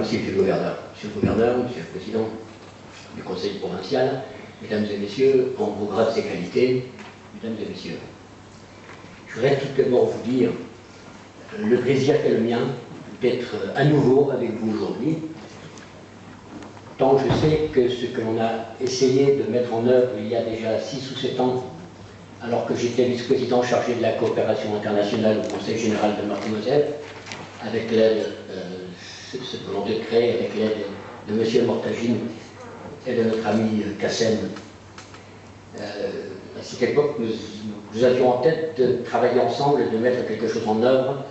remercier M. le gouverneur. Monsieur le gouverneur, Monsieur le président du conseil provincial, mesdames et messieurs, en vos grades et qualités, mesdames et messieurs. Je voudrais tout d'abord vous dire le plaisir qu'est le mien d'être à nouveau avec vous aujourd'hui, tant je sais que ce que l'on a essayé de mettre en œuvre il y a déjà 6 ou 7 ans, alors que j'étais vice-président chargé de la coopération internationale au Conseil général de Meurthe-et-Moselle, avec l'aide, ce que l'on a créé avec l'aide de M. Mortagine et de notre ami Kassem. À cette époque, nous avions en tête de travailler ensemble et de mettre quelque chose en œuvre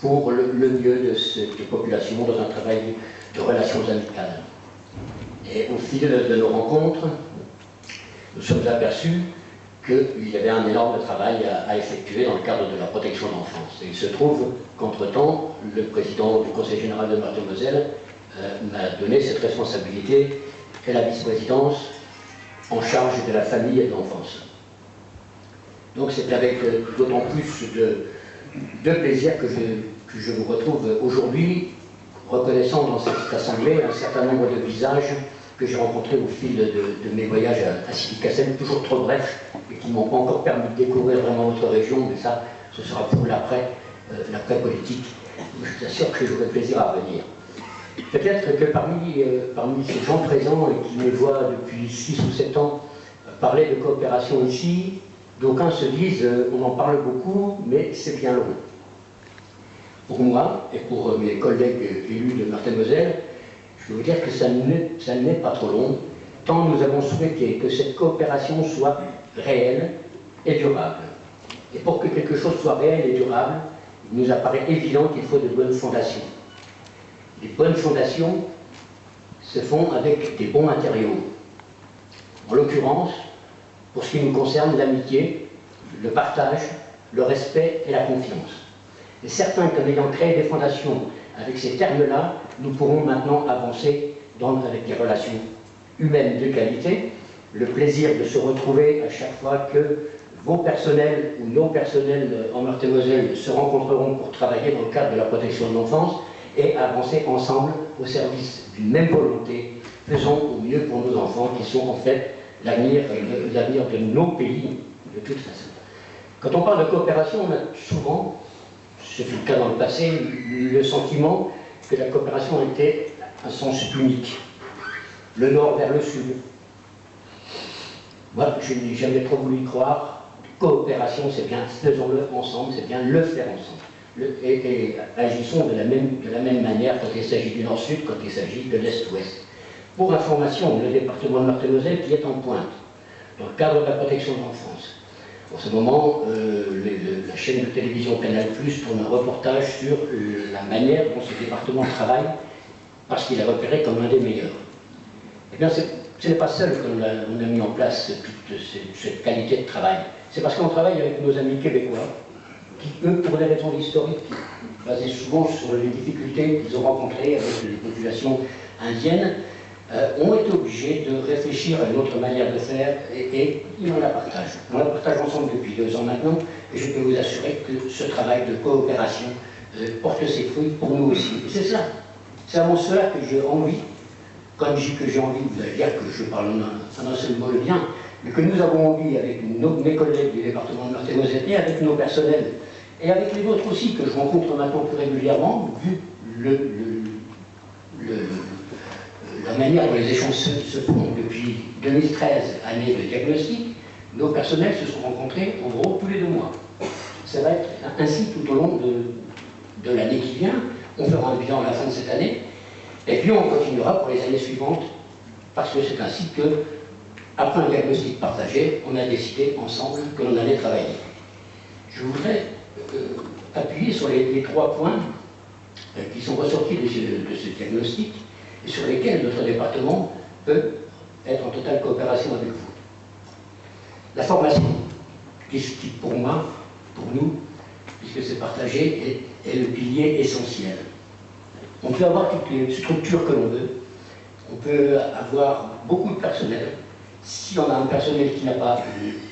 pour le mieux de cette population dans un travail de relations amicales. Et au fil de nos rencontres, nous sommes aperçus qu'il y avait un énorme travail à effectuer dans le cadre de la protection de l'enfance. Et il se trouve qu'entre-temps, le président du Conseil général de Meurthe-et-Moselle m'a donné cette responsabilité et la vice-présidence en charge de la famille et de l'enfance. Donc c'est avec d'autant plus de plaisir que je vous retrouve aujourd'hui, reconnaissant dans cette assemblée un certain nombre de visages que j'ai rencontrés au fil de mes voyages à Sidi Kassem, toujours trop brefs, et qui ne m'ont pas encore permis de découvrir vraiment notre région, mais ça, ce sera pour l'après politique. Je vous assure que j'aurai plaisir à revenir. Peut-être que parmi ces gens présents et qui me voient depuis 6 ou 7 ans parler de coopération ici, d'aucuns se disent on en parle beaucoup, mais c'est bien long. Pour moi et pour mes collègues élus de Meurthe-et-Moselle, je veux vous dire que ça n'est pas trop long, tant nous avons souhaité que cette coopération soit réelle et durable. Et pour que quelque chose soit réel et durable, il nous apparaît évident qu'il faut de bonnes fondations. Les bonnes fondations se font avec des bons matériaux. En l'occurrence, pour ce qui nous concerne, l'amitié, le partage, le respect et la confiance. Et certains qu'en ayant créé des fondations avec ces termes-là, nous pourrons maintenant avancer avec des relations humaines de qualité, le plaisir de se retrouver à chaque fois que vos personnels ou nos personnels en Meurthe-et-Moselle se rencontreront pour travailler dans le cadre de la protection de l'enfance et avancer ensemble au service d'une même volonté. Faisons au mieux pour nos enfants qui sont en fait l'avenir de nos pays de toute façon. Quand on parle de coopération, on a souvent, ce fut le cas dans le passé, le sentiment que la coopération était un sens unique. Le nord vers le sud. Moi, je n'ai jamais trop voulu y croire. Coopération, c'est bien faisons-le ensemble, c'est bien le faire ensemble. Et agissons de la même manière quand il s'agit du nord-sud, quand il s'agit de l'est-ouest. Pour information, le département de Meurthe-et-Moselle qui est en pointe dans le cadre de la protection de l'enfance. En ce moment, la chaîne de télévision Canal+ tourne un reportage sur la manière dont ce département travaille, parce qu'il est repéré comme un des meilleurs. Eh bien, ce n'est pas seul qu'on a mis en place toute cette qualité de travail. C'est parce qu'on travaille avec nos amis québécois, qui, eux, pour des raisons historiques, basées souvent sur les difficultés qu'ils ont rencontrées avec les populations indiennes, ont été obligés de réfléchir à une autre manière de faire et ils en la partagent. On la partage ensemble depuis 2 ans maintenant et je peux vous assurer que ce travail de coopération porte ses fruits pour nous aussi. Et c'est ça. C'est avant cela que j'ai envie, quand je dis que j'ai envie, vous allez dire que je parle en un seul mot le bien, mais que nous avons envie avec mes collègues du département de Meurthe-et-Moselle et avec nos personnels et avec les autres aussi que je rencontre maintenant plus régulièrement, vu la manière dont les échanges se font depuis 2013, année de diagnostic, nos personnels se sont rencontrés en gros tous les 2 mois. Ça va être ainsi tout au long de l'année qui vient. On fera un bilan à la fin de cette année, et puis on continuera pour les années suivantes, parce que c'est ainsi que, après un diagnostic partagé, on a décidé ensemble que l'on allait travailler. Je voudrais appuyer sur les 3 points qui sont ressortis de ce diagnostic, et sur lesquels notre département peut être en totale coopération avec vous. La formation, qui pour moi, pour nous, puisque c'est partagé, est le pilier essentiel. On peut avoir toutes les structures que l'on veut, on peut avoir beaucoup de personnel. Si on a un personnel qui n'a pas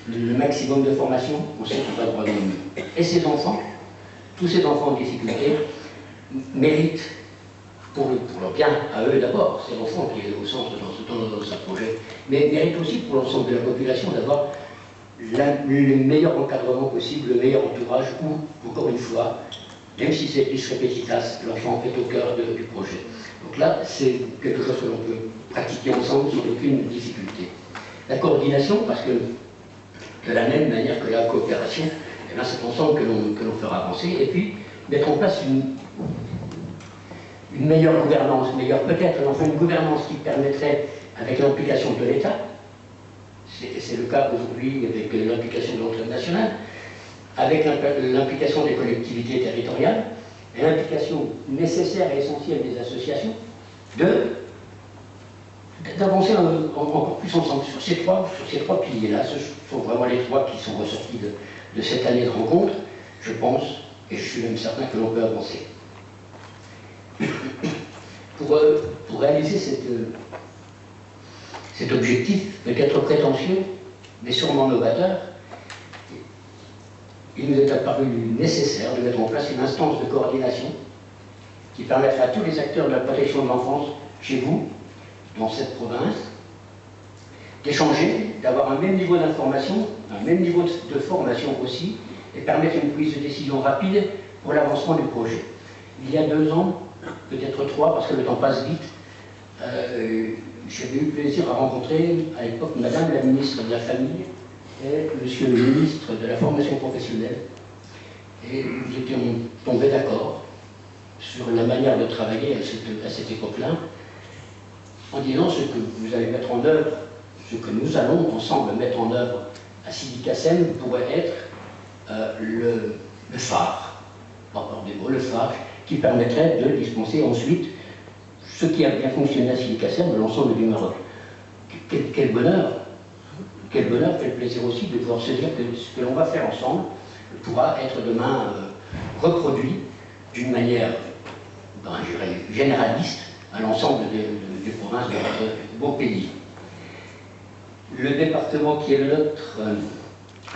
le maximum de formation, on sait qu'on va droit dans le mur. Et ces enfants, tous ces enfants en difficulté, méritent pour leur bien à eux d'abord, c'est l'enfant qui est au centre dans ce projet, mais mérite aussi pour l'ensemble de la population d'avoir le meilleur encadrement possible, le meilleur entourage, où, encore une fois, même si c'est plus répétitas, l'enfant est au cœur du projet. Donc là, c'est quelque chose que l'on peut pratiquer ensemble sans aucune difficulté. La coordination, parce que de la même manière que la coopération, eh bien, c'est ensemble que l'on fera avancer, et puis mettre en place une meilleure gouvernance, peut-être enfin une gouvernance qui permettrait, avec l'implication de l'État, c'est le cas aujourd'hui avec l'implication de l'entraide nationale, avec l'implication des collectivités territoriales, et l'implication nécessaire et essentielle des associations, d'avancer encore plus ensemble sur ces trois piliers-là. Ce sont vraiment les trois qui sont ressortis de cette année de rencontre, je pense, et je suis même certain que l'on peut avancer. Pour réaliser cet objectif, peut-être prétentieux, mais sûrement novateur, il nous est apparu nécessaire de mettre en place une instance de coordination qui permettra à tous les acteurs de la protection de l'enfance, chez vous, dans cette province, d'échanger, d'avoir un même niveau d'information, un même niveau de formation aussi, et permettre une prise de décision rapide pour l'avancement du projet. Il y a 2 ans, peut-être 3, parce que le temps passe vite, j'avais eu plaisir à rencontrer à l'époque Madame la ministre de la Famille et Monsieur le ministre de la Formation professionnelle. Et nous étions tombés d'accord sur la manière de travailler à cette époque-là, en disant ce que vous allez mettre en œuvre, ce que nous allons ensemble mettre en œuvre à Sidi Kassem pourrait être le phare, le phare qui permettrait de dispenser ensuite ce qui a bien fonctionné à Sidi Kassem de l'ensemble du Maroc. Quel bonheur, quel plaisir aussi de pouvoir se dire que ce que l'on va faire ensemble pourra être demain reproduit d'une manière, je dirais, généraliste à l'ensemble des provinces de notre beau pays. Le département qui est le nôtre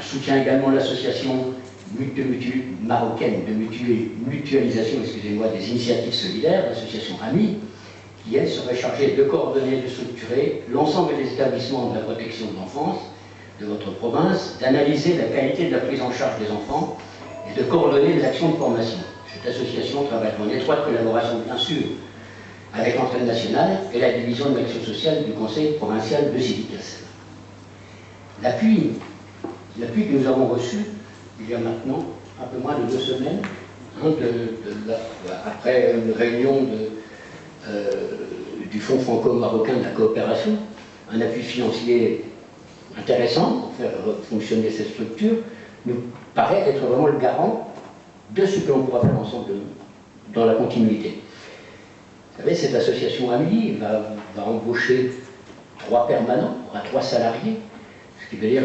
soutient également l'association marocaine de mutualisation, des initiatives solidaires, l'association AMI, qui elle serait chargée de coordonner et de structurer l'ensemble des établissements de la protection de l'enfance de votre province, d'analyser la qualité de la prise en charge des enfants et de coordonner les actions de formation. Cette association travaille en étroite collaboration, bien sûr, avec l'entraide nationale et la division de l'action sociale du Conseil provincial de Sidi Kassem. L'appui que nous avons reçu il y a maintenant un peu moins de 2 semaines, après une réunion du Fonds franco-marocain de la coopération, un appui financier intéressant pour faire fonctionner cette structure, nous paraît être vraiment le garant de ce que l'on pourra faire ensemble dans la continuité. Vous savez, cette association AMI va embaucher 3 permanents, 3 salariés, ce qui veut dire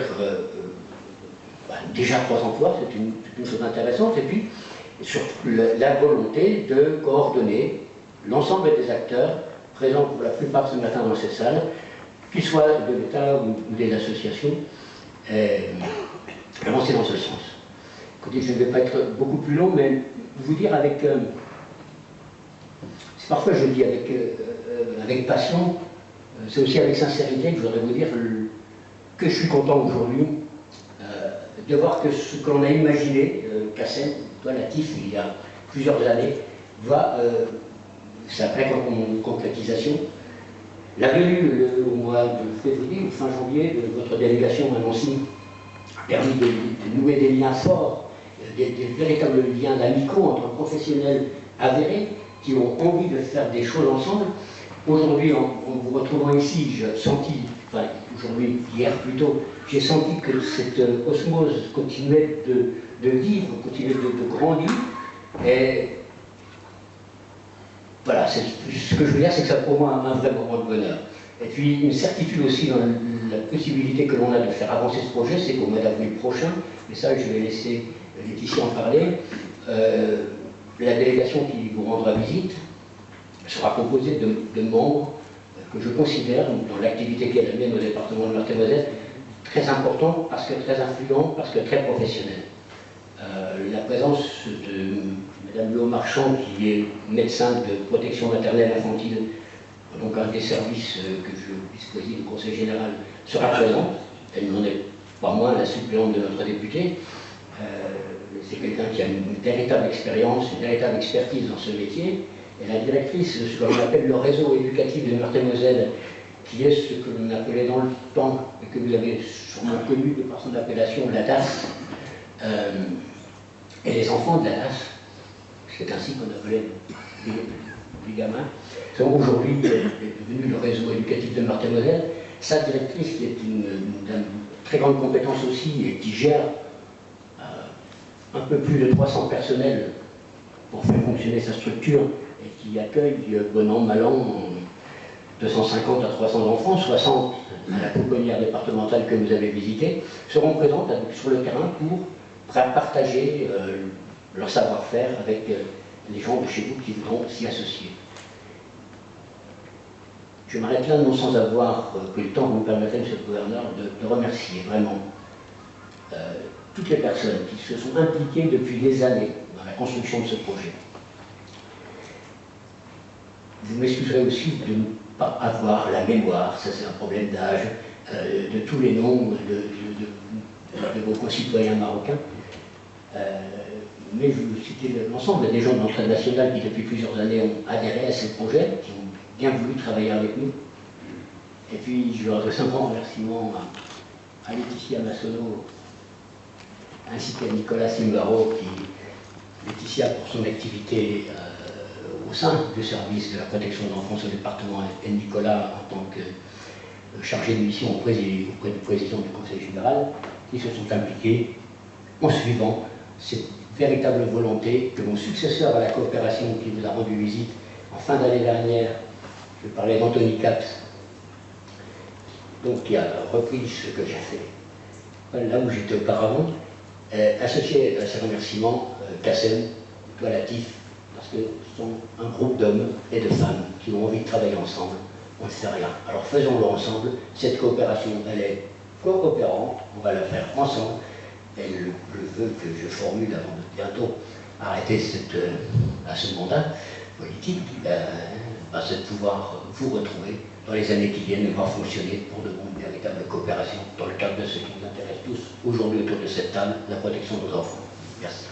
déjà 3 emplois, c'est une chose intéressante, et puis surtout la volonté de coordonner l'ensemble des acteurs présents pour la plupart ce matin dans ces salles, qu'ils soient de l'État ou des associations, avancer dans ce sens. Écoutez, je ne vais pas être beaucoup plus long, mais vous dire avec... parfois je le dis avec passion, c'est aussi avec sincérité que je voudrais vous dire que je suis content aujourd'hui de voir que ce que l'on a imaginé, Kassem, Latif, il y a plusieurs années, va s'apprête en concrétisation. La venue au mois de février ou fin janvier de votre délégation à Nancy a permis de nouer des liens forts, des véritables liens amicaux entre professionnels avérés qui ont envie de faire des choses ensemble. Aujourd'hui, en vous retrouvant ici, j'ai senti, enfin aujourd'hui, hier plutôt, j'ai senti que cette osmose continuait de vivre, continuait de grandir. Et voilà, ce que je veux dire, c'est que ça pour moi un vrai moment de bonheur. Et puis une certitude aussi dans la possibilité que l'on a de faire avancer ce projet, c'est qu'au mois d'avril prochain, mais ça je vais laisser Laetitia en parler, la délégation qui vous rendra visite sera composée de membres que je considère, dans l'activité qui est la mienne au département de Meurthe-et-Moselle, très important, parce que très influent, parce que très professionnel. La présence de Madame Léo Marchand, qui est médecin de protection maternelle infantile, donc un des services que je disposais du Conseil général, sera présente. Elle n'en est pas moins la suppléante de notre député. C'est quelqu'un qui a une véritable expérience, une véritable expertise dans ce métier. Et la directrice de ce que l'on appelle le réseau éducatif de Meurthe-et-Moselle, qui est ce que l'on appelait dans le temps, et que vous avez sûrement connu de par son appellation, la DAS, et les enfants de la DAS, c'est ainsi qu'on appelait les gamins, sont aujourd'hui devenus le réseau éducatif de Meurthe-et-Moselle. Sa directrice, qui est une très grande compétence aussi, et qui gère un peu plus de 300 personnels pour faire fonctionner sa structure, et qui accueille, bon an, mal an, 250 à 300 enfants, 60 à la pouponnière départementale que vous avez visitée, seront présentes sur le terrain pour partager leur savoir-faire avec les gens de chez vous qui voudront s'y associer. Je m'arrête là, non sans avoir pris le temps, vous me permettez, Monsieur le Gouverneur, de remercier vraiment toutes les personnes qui se sont impliquées depuis des années dans la construction de ce projet. Vous m'excuserez aussi de ne pas avoir la mémoire, ça c'est un problème d'âge, de tous les noms de vos concitoyens marocains. Mais je vous citer l'ensemble des gens de l'entraide nationale qui depuis plusieurs années ont adhéré à ce projet, qui ont bien voulu travailler avec nous. Et puis je leur adresse un grand remerciement à Laetitia Massonneau, ainsi qu'à Nicolas Simbaro, Laetitia pour son activité au sein du service de la protection de l'enfance au département, et Nicolas en tant que chargé de mission auprès du président du Conseil général, qui se sont impliqués en suivant cette véritable volonté que mon successeur à la coopération qui vous a rendu visite en fin d'année dernière, je parlais d'Anthony Caps, donc qui a repris ce que j'ai fait là où j'étais auparavant, associé à ces remerciements Kassem, toi Latif, parce que ce sont un groupe d'hommes et de femmes qui ont envie de travailler ensemble, on ne sait rien. Alors faisons-le ensemble, cette coopération, elle est coopérante, on va la faire ensemble, et le vœu que je formule avant de bientôt arrêter à ce mandat politique, c'est de pouvoir vous retrouver dans les années qui viennent et voir fonctionner pour de bonnes véritables coopérations dans le cadre de ce qui nous intéresse tous aujourd'hui autour de cette table, la protection de nos enfants. Merci.